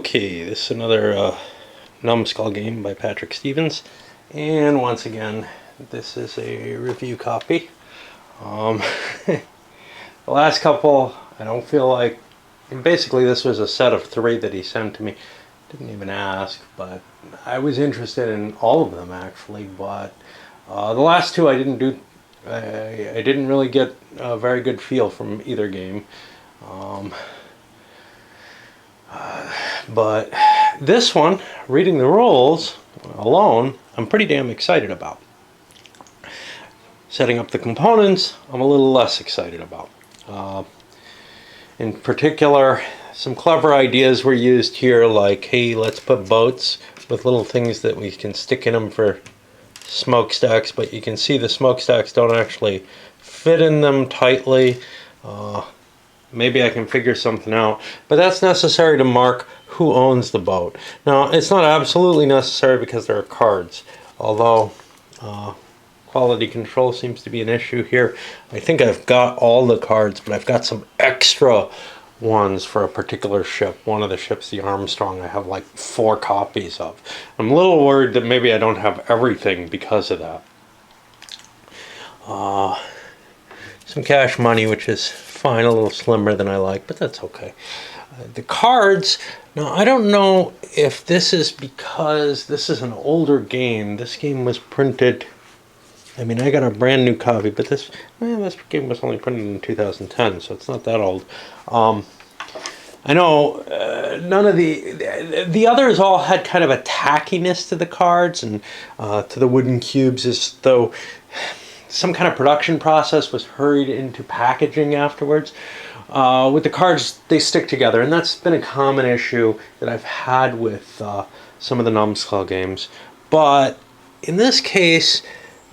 Okay, this is another Numbskull game by Patrick Stevens, and once again, this is a review copy. The last couple, I don't feel like, and basically this was a set of 3 that he sent to me. Didn't even ask, but I was interested in all of them actually, but the last 2 I didn't do. I didn't really get a very good feel from either game. But this one, reading the rules alone, I'm pretty damn excited about. Setting up the components, I'm a little less excited about. In particular, some clever ideas were used here, like, hey, let's put boats with little things that we can stick in them for smokestacks, but you can see the smokestacks don't actually fit in them tightly. Maybe I can figure something out, but that's necessary to mark who owns the boat. Now, it's not absolutely necessary because there are cards, although quality control seems to be an issue here. I think I've got all the cards, but I've got some extra ones for a particular ship. One of the ships, the Armstrong, I have like 4 copies of. I'm a little worried that maybe I don't have everything because of that. Some cash money, which is fine, a little slimmer than I like, but that's okay. The cards, now I don't know if this is because this is an older game. This game was printed, I mean, I got a brand new copy, but this game was only printed in 2010, so it's not that old. I know none of the others all had kind of a tackiness to the cards and to the wooden cubes, as though some kind of production process was hurried into packaging afterwards. With the cards, they stick together, and that's been a common issue that I've had with some of the Numbskull games. But in this case,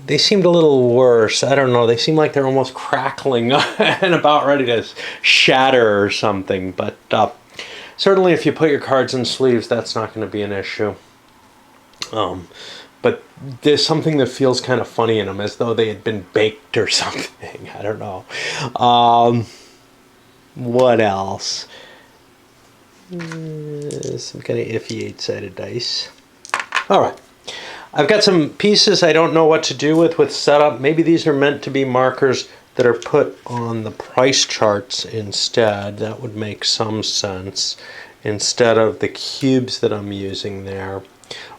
they seemed a little worse. I don't know, they seem like they're almost crackling and about ready to shatter or something. But certainly if you put your cards in sleeves, that's not going to be an issue. But there's something that feels kind of funny in them, as though they had been baked or something. I don't know. What else? Some kind of iffy 8-sided dice. Alright. I've got some pieces I don't know what to do with setup. Maybe these are meant to be markers that are put on the price charts instead. That would make some sense, instead of the cubes that I'm using there.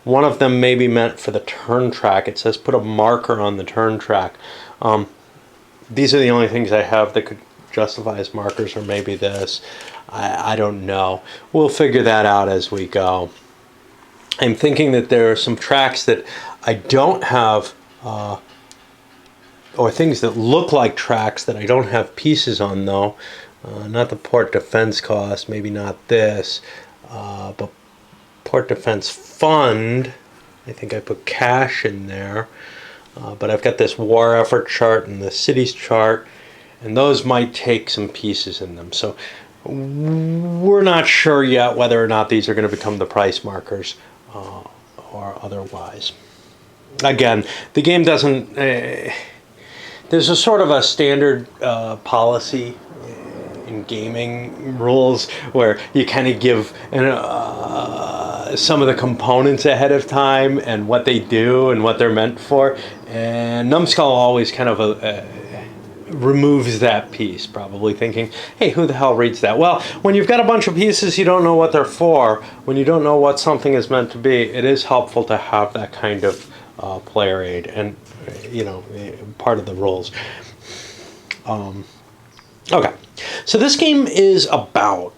One of them may be meant for the turn track. It says put a marker on the turn track. These are the only things I have that could justify as markers, or maybe this. I don't know. We'll figure that out as we go. I'm thinking that there are some tracks that I don't have, or things that look like tracks that I don't have pieces on, though. Not the port defense cost, maybe not this, but Port Defense Fund, I think I put cash in there, but I've got this war effort chart and the cities chart, and those might take some pieces in them. So we're not sure yet whether or not these are going to become the price markers or otherwise. Again, the game doesn't, there's a sort of a standard policy in gaming rules where you kind of give some of the components ahead of time and what they do and what they're meant for, and Numbskull always kind of removes that piece, probably thinking, hey, who the hell reads that? Well, when you've got a bunch of pieces you don't know what they're for, when you don't know what something is meant to be, it is helpful to have that kind of player aid and, you know, part of the rules. Okay, so this game is about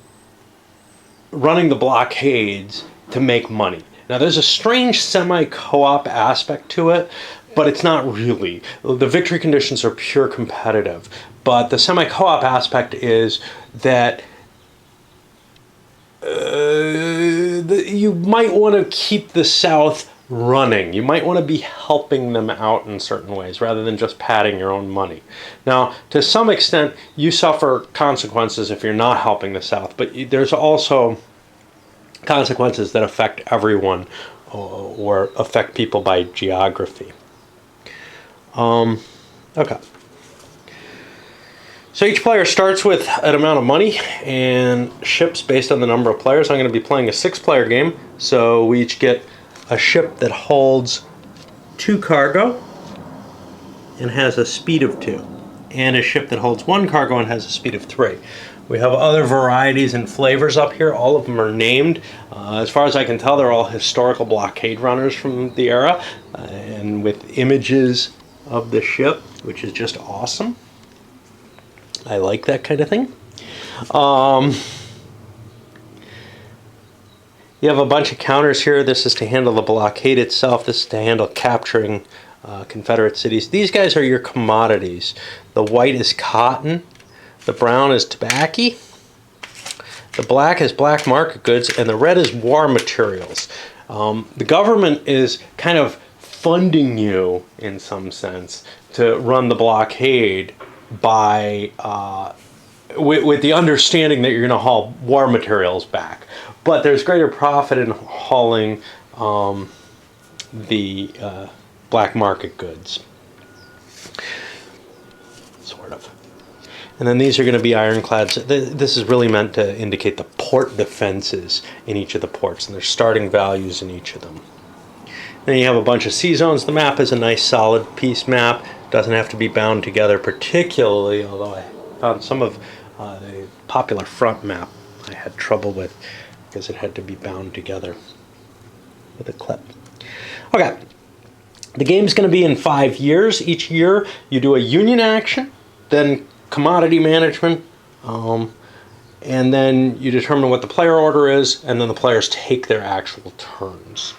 running the blockades to make money. Now, there's a strange semi-co-op aspect to it, but it's not really. The victory conditions are pure competitive, but the semi-co-op aspect is that you might want to keep the South running. You might want to be helping them out in certain ways rather than just padding your own money. Now, to some extent, you suffer consequences if you're not helping the South, but there's also consequences that affect everyone or affect people by geography. Okay. So each player starts with an amount of money and ships based on the number of players. I'm going to be playing a 6-player game, so we each get a ship that holds 2 cargo and has a speed of 2, and a ship that holds 1 cargo and has a speed of 3. We have other varieties and flavors up here. All of them are named. As far as I can tell, they're all historical blockade runners from the era, and with images of the ship, which is just awesome. I like that kind of thing. You have a bunch of counters here. This is to handle the blockade itself. This is to handle capturing Confederate cities. These guys are your commodities. The white is cotton. The brown is tobacco. The black is black market goods. And the red is war materials. The government is kind of funding you, in some sense, to run the blockade by with the understanding that you're going to haul war materials back. But there's greater profit in hauling the black market goods. Sort of. And then these are going to be ironclads. This is really meant to indicate the port defenses in each of the ports, and there's starting values in each of them. Then you have a bunch of sea zones. The map is a nice solid piece map. Doesn't have to be bound together particularly, although I found some of the popular front map I had trouble with because it had to be bound together with a clip. Okay, the game's going to be in 5 years. Each year you do a union action, then commodity management, and then you determine what the player order is, and then the players take their actual turns.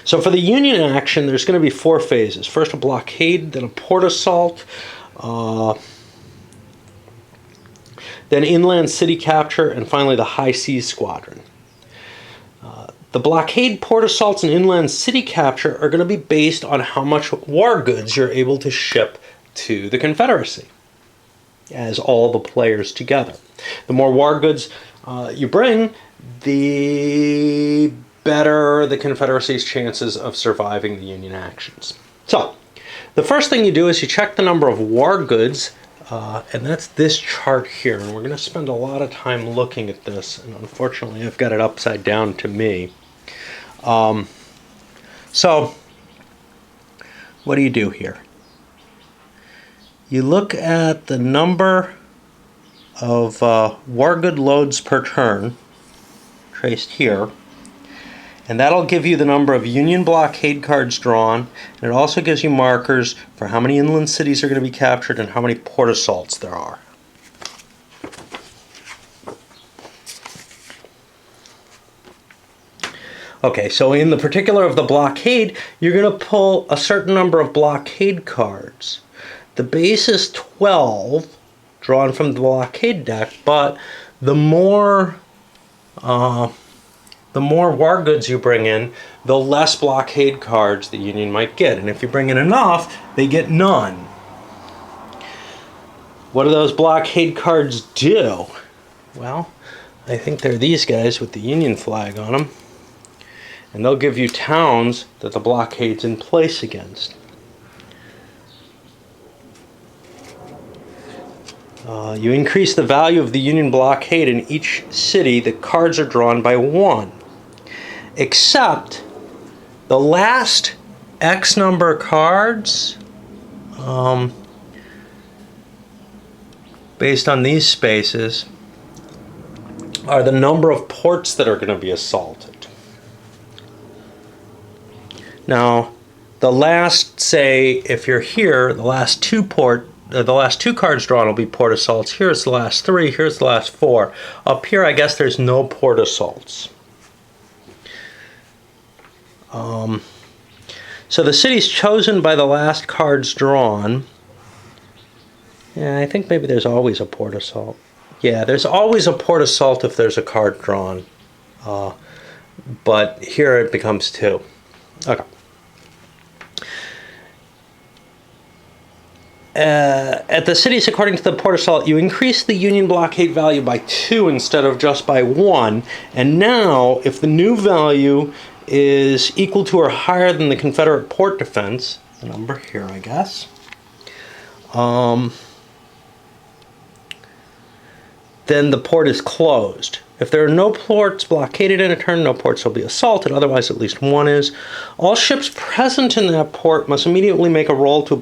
So for the union action, there's going to be 4 phases. First a blockade, then a port assault, then inland city capture, and finally the high seas squadron. The blockade, port assaults, and inland city capture are going to be based on how much war goods you're able to ship to the Confederacy as all the players together. The more war goods you bring, the better the Confederacy's chances of surviving the Union actions. So, the first thing you do is you check the number of war goods, and that's this chart here. And we're going to spend a lot of time looking at this, and unfortunately I've got it upside down to me. So, what do you do here? You look at the number of war good loads per turn, traced here, and that'll give you the number of Union blockade cards drawn, and it also gives you markers for how many inland cities are going to be captured and how many port assaults there are. Okay, so in the particular of the blockade, you're going to pull a certain number of blockade cards. The base is 12, drawn from the blockade deck, but the more war goods you bring in, the less blockade cards the Union might get. And if you bring in enough, they get none. What do those blockade cards do? Well, I think they're these guys with the Union flag on them. And they'll give you towns that the blockade's in place against. You increase the value of the Union blockade in each city. The cards are drawn by 1. Except the last X number of cards, based on these spaces, are the number of ports that are going to be assaulted. Now, the last, say, if you're here, the last two cards drawn will be port assaults. Here's the last 3. Here's the last 4. Up here, I guess there's no port assaults. So the city's chosen by the last cards drawn. Yeah, I think maybe there's always a port assault. Yeah, there's always a port assault if there's a card drawn. But here it becomes 2. Okay. At the cities, according to the port assault, you increase the Union blockade value by 2 instead of just by 1. And now, if the new value is equal to or higher than the Confederate port defense, the number here, I guess, then the port is closed. If there are no ports blockaded in a turn, no ports will be assaulted, otherwise at least one is. All ships present in that port must immediately make a roll to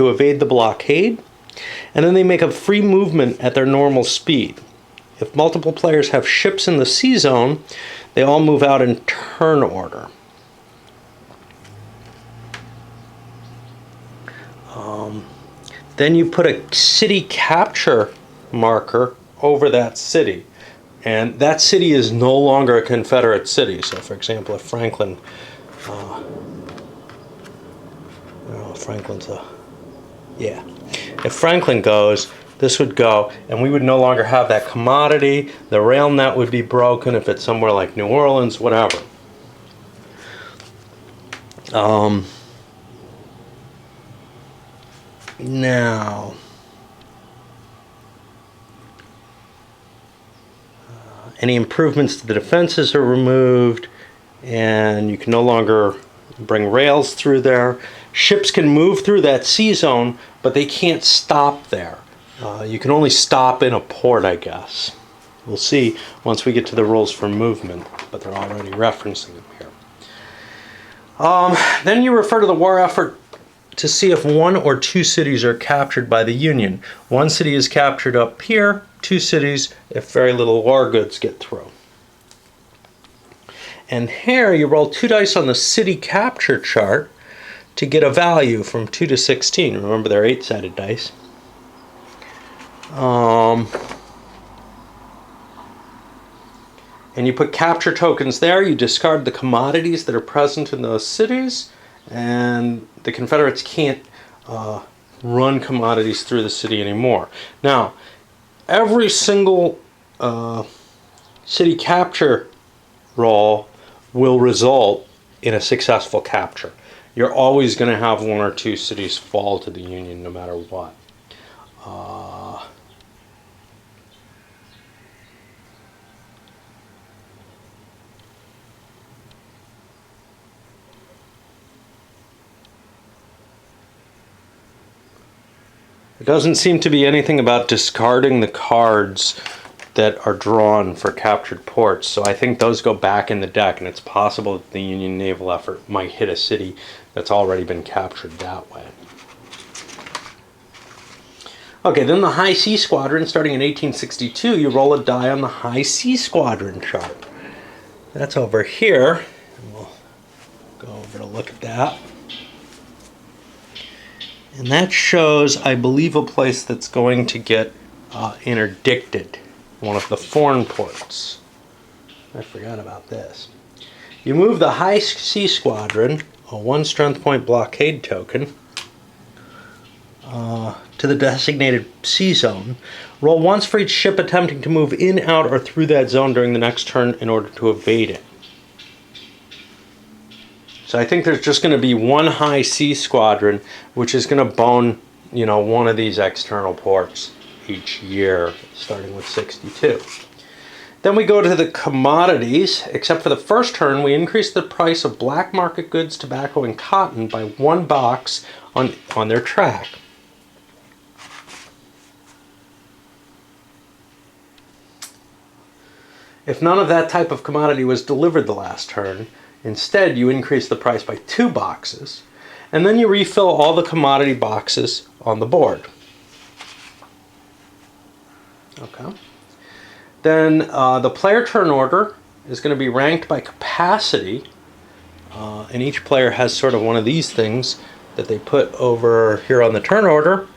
evade the blockade, and then they make a free movement at their normal speed. If multiple players have ships in the sea zone, they all move out in turn order. Then you put a city capture marker over that city. And that city is no longer a Confederate city. So, for example, if Franklin's if Franklin goes, this would go, and we would no longer have that commodity. The rail net would be broken if it's somewhere like New Orleans, whatever. Now, any improvements to the defenses are removed, and you can no longer bring rails through there. Ships can move through that sea zone, but they can't stop there. You can only stop in a port, I guess. We'll see once we get to the rules for movement, but they're already referencing them here. Then you refer to the war effort to see if one or two cities are captured by the Union. One city is captured up here, two cities if very little war goods get through. And here you roll 2 dice on the city capture chart to get a value from 2 to 16. Remember, they're 8-sided dice. And you put capture tokens there. You discard the commodities that are present in those cities, and the Confederates can't run commodities through the city anymore. Now, every single city capture roll will result in a successful capture. You're always going to have 1 or 2 cities fall to the Union no matter what. There doesn't seem to be anything about discarding the cards that are drawn for captured ports, so I think those go back in the deck, and it's possible that the Union naval effort might hit a city that's already been captured that way. Okay, then the High Sea Squadron, starting in 1862, you roll a die on the High Sea Squadron chart. That's over here, and we'll go over to look at that. And that shows, I believe, a place that's going to get interdicted, one of the foreign ports. I forgot about this. You move the High Sea Squadron, a 1 strength point blockade token, to the designated sea zone. Roll once for each ship attempting to move in, out, or through that zone during the next turn in order to evade it. So I think there's just going to be 1 High Sea Squadron, which is going to bone, one of these external ports each year, starting with 62. Then we go to the commodities. Except for the first turn, we increase the price of black market goods, tobacco, and cotton by 1 box on their track. If none of that type of commodity was delivered the last turn, instead you increase the price by 2 boxes, and then you refill all the commodity boxes on the board. Okay. Then the player turn order is going to be ranked by capacity, and each player has sort of one of these things that they put over here on the turn order,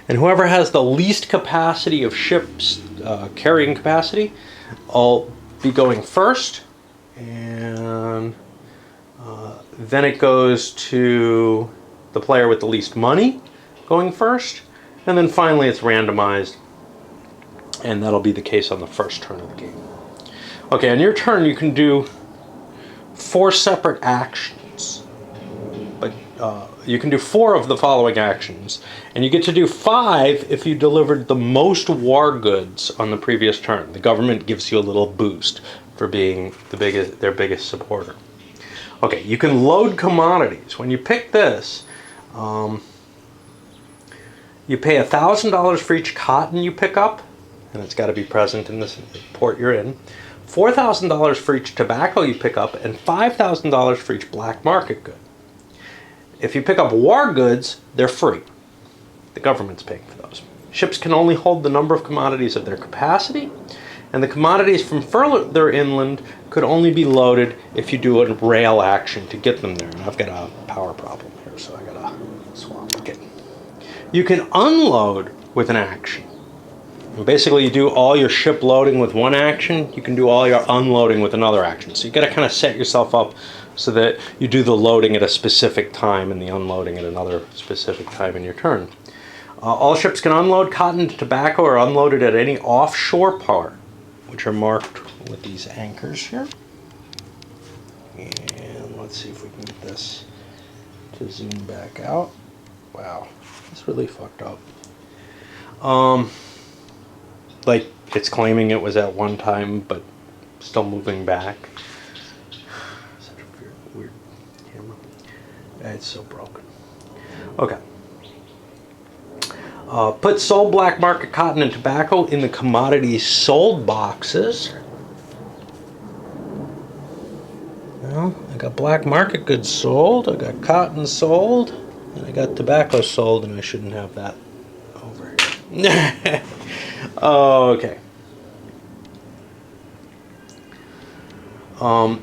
and whoever has the least capacity of ships, carrying capacity, will be going first, and then it goes to the player with the least money going first, and then finally it's randomized, and that'll be the case on the first turn of the game. Okay, on your turn you can do 4 separate actions, but you can do 4 of the following actions, and you get to do 5 if you delivered the most war goods on the previous turn. The government gives you a little boost for being their biggest supporter. Okay, you can load commodities. When you pick this, you pay $1,000 for each cotton you pick up, and it's got to be present in this port you're in. $4,000 for each tobacco you pick up, and $5,000 for each black market good. If you pick up war goods, they're free. The government's paying for those. Ships can only hold the number of commodities of their capacity, and the commodities from further inland could only be loaded if you do a rail action to get them there. And I've got a power problem here, so I gotta swap. Okay. You can unload with an action. And basically, you do all your ship loading with one action, you can do all your unloading with another action. So you gotta kind of set yourself up so that you do the loading at a specific time and the unloading at another specific time in your turn. All ships can unload cotton and tobacco or unloaded at any offshore port, which are marked with these anchors here. And let's see if we can get this to zoom back out. Wow, that's really fucked up. Like it's claiming it was at one time, but still moving back. Such a weird camera. It's so broken. Okay. Put sold black market cotton and tobacco in the commodities sold boxes. Well, I got black market goods sold, I got cotton sold, and I got tobacco sold, and I shouldn't have that over here. Okay.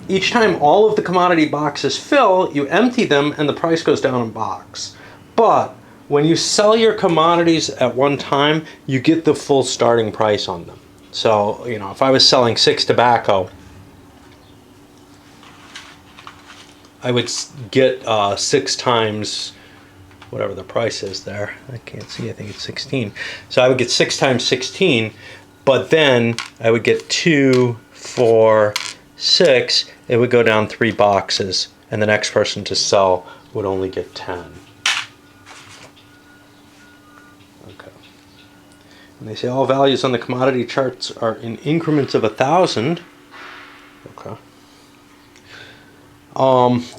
Each time all of the commodity boxes fill, you empty them and the price goes down a box. But when you sell your commodities at one time, you get the full starting price on them. So, you know, if I was selling 6 tobacco, I would get 6 times whatever the price is there. I can't see, I think it's 16. So I would get 6 times 16, but then I would get 2, 4, 6. It would go down 3 boxes, and the next person to sell would only get 10. Okay. And they say all values on the commodity charts are in increments of 1,000. Okay.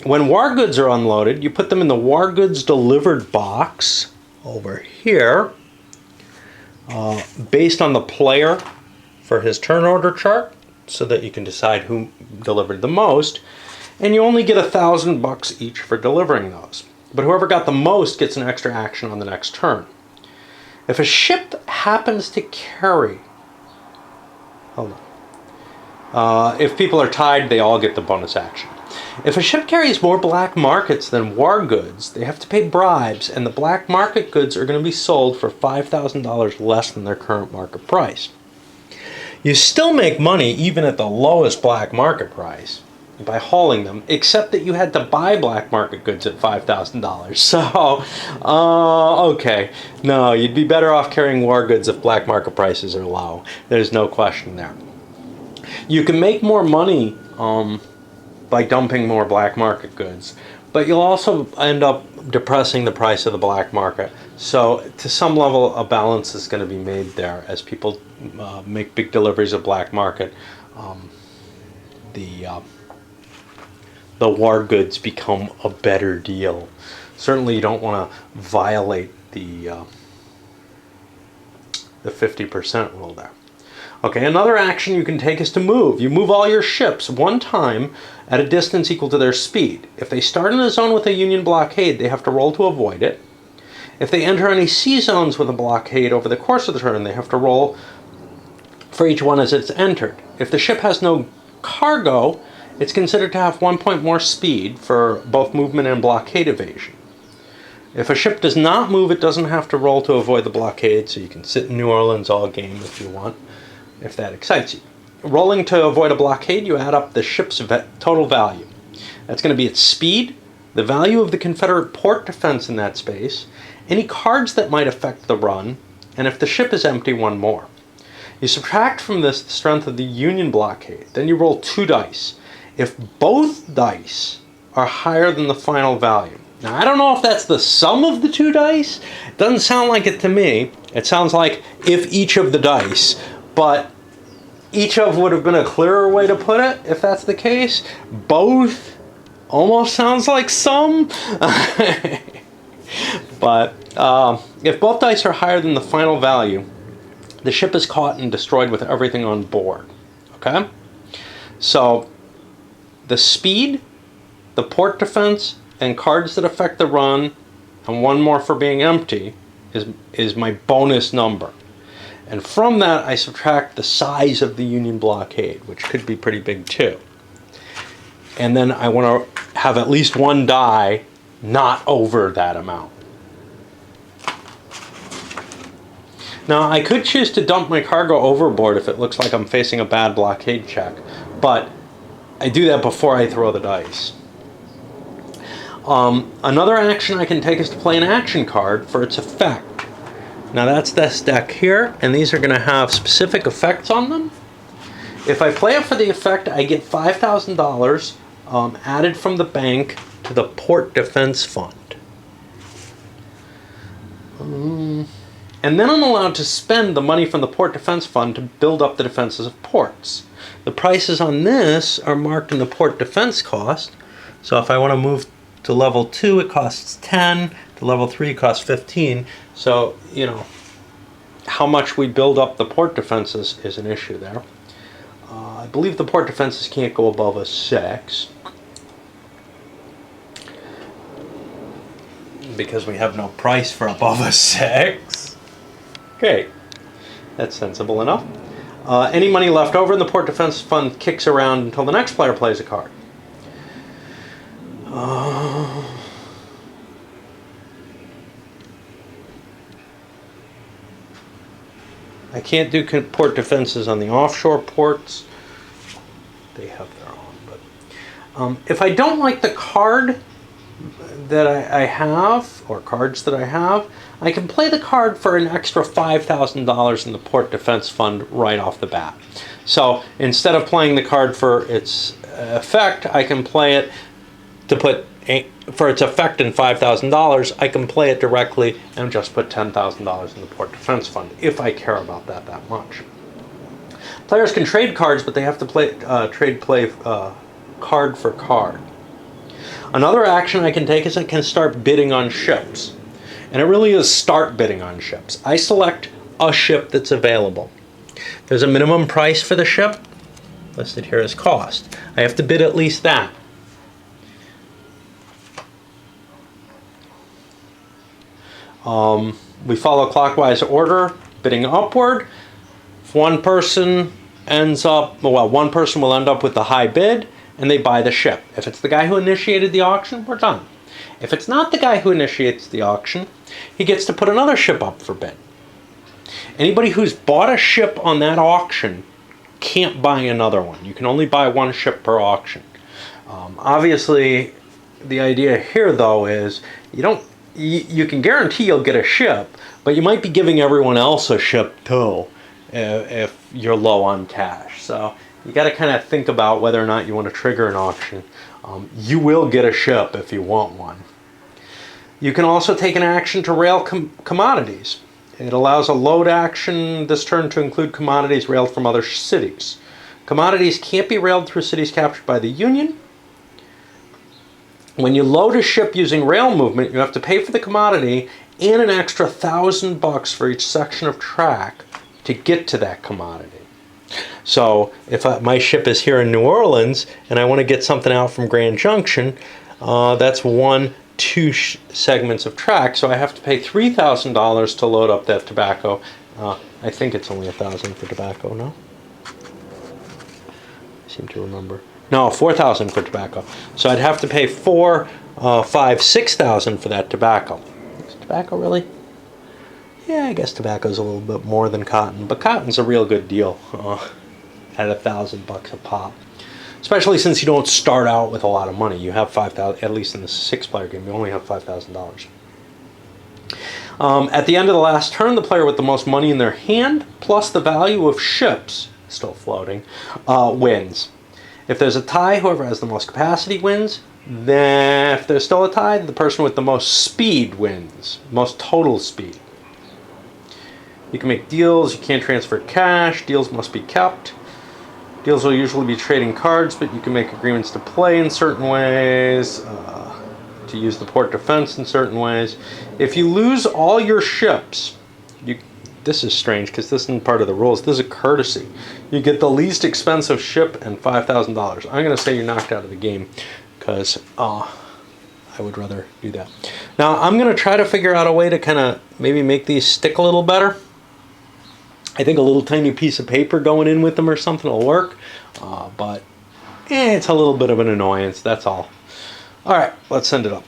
When war goods are unloaded, you put them in the war goods delivered box over here, based on the player for his turn order chart, so that you can decide who delivered the most, and you only get $1,000 each for delivering those. But whoever got the most gets an extra action on the next turn. If a ship happens to carry, hold on, if people are tied, they all get the bonus action. If a ship carries more black markets than war goods, they have to pay bribes, and the black market goods are going to be sold for $5,000 less than their current market price. You still make money even at the lowest black market price by hauling them, except that you had to buy black market goods at $5,000. So, okay. No, you'd be better off carrying war goods if black market prices are low. There's no question there. You can make more money by dumping more black market goods, but you'll also end up depressing the price of the black market. So to some level, a balance is going to be made there as people make big deliveries of black market. The war goods become a better deal. Certainly you don't want to violate the 50% rule there. Okay, another action you can take is to move. You move all your ships one time at a distance equal to their speed. If they start in a zone with a Union blockade, they have to roll to avoid it. If they enter any sea zones with a blockade over the course of the turn, they have to roll for each one as it's entered. If the ship has no cargo, it's considered to have 1 point more speed for both movement and blockade evasion. If a ship does not move, it doesn't have to roll to avoid the blockade, so you can sit in New Orleans all game if you want, if that excites you. Rolling to avoid a blockade, you add up the ship's total value. That's going to be its speed, the value of the Confederate port defense in that space, any cards that might affect the run, and if the ship is empty, 1 more. You subtract from this the strength of the Union blockade. Then you roll 2 dice. If both dice are higher than the final value. Now, I don't know if that's the sum of the 2 dice. It doesn't sound like it to me. It sounds like if each of the dice, but each of would have been a clearer way to put it, if that's the case. Both almost sounds like some. But if both dice are higher than the final value, the ship is caught and destroyed with everything on board. Okay? So, the speed, the port defense, and cards that affect the run, and one more for being empty, is my bonus number. And from that, I subtract the size of the Union blockade, which could be pretty big too. And then I want to have at least one die not over that amount. Now, I could choose to dump my cargo overboard if it looks like I'm facing a bad blockade check, but I do that before I throw the dice. Another action I can take is to play an action card for its effect. Now that's this deck here, and these are going to have specific effects on them. If I play it for the effect, I get $5,000 added from the bank to the Port Defense Fund. And then I'm allowed to spend the money from the Port Defense Fund to build up the defenses of ports. The prices on this are marked in the port defense cost. So if I want to move to level 2, it costs 10. To level 3, it costs 15. So, you know, how much we build up the port defenses is an issue there. I believe the port defenses can't go above a 6. Because we have no price for above a 6. Okay, that's sensible enough. Any money left over in the Port Defense Fund kicks around until the next player plays a card. I can't do port defenses on the offshore ports. They have their own. But if I don't like the card that I have, or cards that I have, I can play the card for an extra $5,000 in the Port Defense Fund right off the bat. So instead of playing the card for its effect, I can play it to put for its effect in $5,000. I can play it directly and just put $10,000 in the Port Defense Fund if I care about that much. Players can trade cards, but they have to play card for card. Another action I can take is I can start bidding on ships. And it really is start bidding on ships. I select a ship that's available. There's a minimum price for the ship, listed here as cost. I have to bid at least that. We follow clockwise order, bidding upward. If one person one person will end up with the high bid, and they buy the ship. If it's the guy who initiated the auction, we're done. If it's not the guy who initiates the auction, he gets to put another ship up for bid. Anybody who's bought a ship on that auction can't buy another one. You can only buy one ship per auction. Obviously, the idea here, though, is you can guarantee you'll get a ship, but you might be giving everyone else a ship too if you're low on cash. So you got to kind of think about whether or not you want to trigger an auction. You will get a ship if you want one. You can also take an action to rail commodities. It allows a load action this turn to include commodities railed from other cities. Commodities can't be railed through cities captured by the Union. When you load a ship using rail movement, you have to pay for the commodity and an extra $1,000 for each section of track to get to that commodity. So if my ship is here in New Orleans and I want to get something out from Grand Junction, that's 2 segments of track, so I have to pay $3,000 to load up that tobacco. I think it's only $1,000 for tobacco, no? I seem to remember. No, $4,000 for tobacco. So I'd have to pay $4,000, $5,000, $6,000 for that tobacco. Is tobacco really? Yeah, I guess tobacco's a little bit more than cotton, but cotton's a real good deal at $1,000 a pop. Especially since you don't start out with a lot of money. You have $5,000, at least in the 6-player game, you only have $5,000. At the end of the last turn, the player with the most money in their hand, plus the value of ships, still floating, wins. If there's a tie, whoever has the most capacity wins. Then, if there's still a tie, the person with the most speed wins, most total speed. You can make deals, you can't transfer cash, deals must be kept. Deals will usually be trading cards, but you can make agreements to play in certain ways, to use the port defense in certain ways. If you lose all your ships, this is strange because this isn't part of the rules. This is a courtesy. You get the least expensive ship and $5,000. I'm going to say you're knocked out of the game because I would rather do that. Now, I'm going to try to figure out a way to kind of maybe make these stick a little better. I think a little tiny piece of paper going in with them or something will work. But it's a little bit of an annoyance, that's all. All right, let's send it up.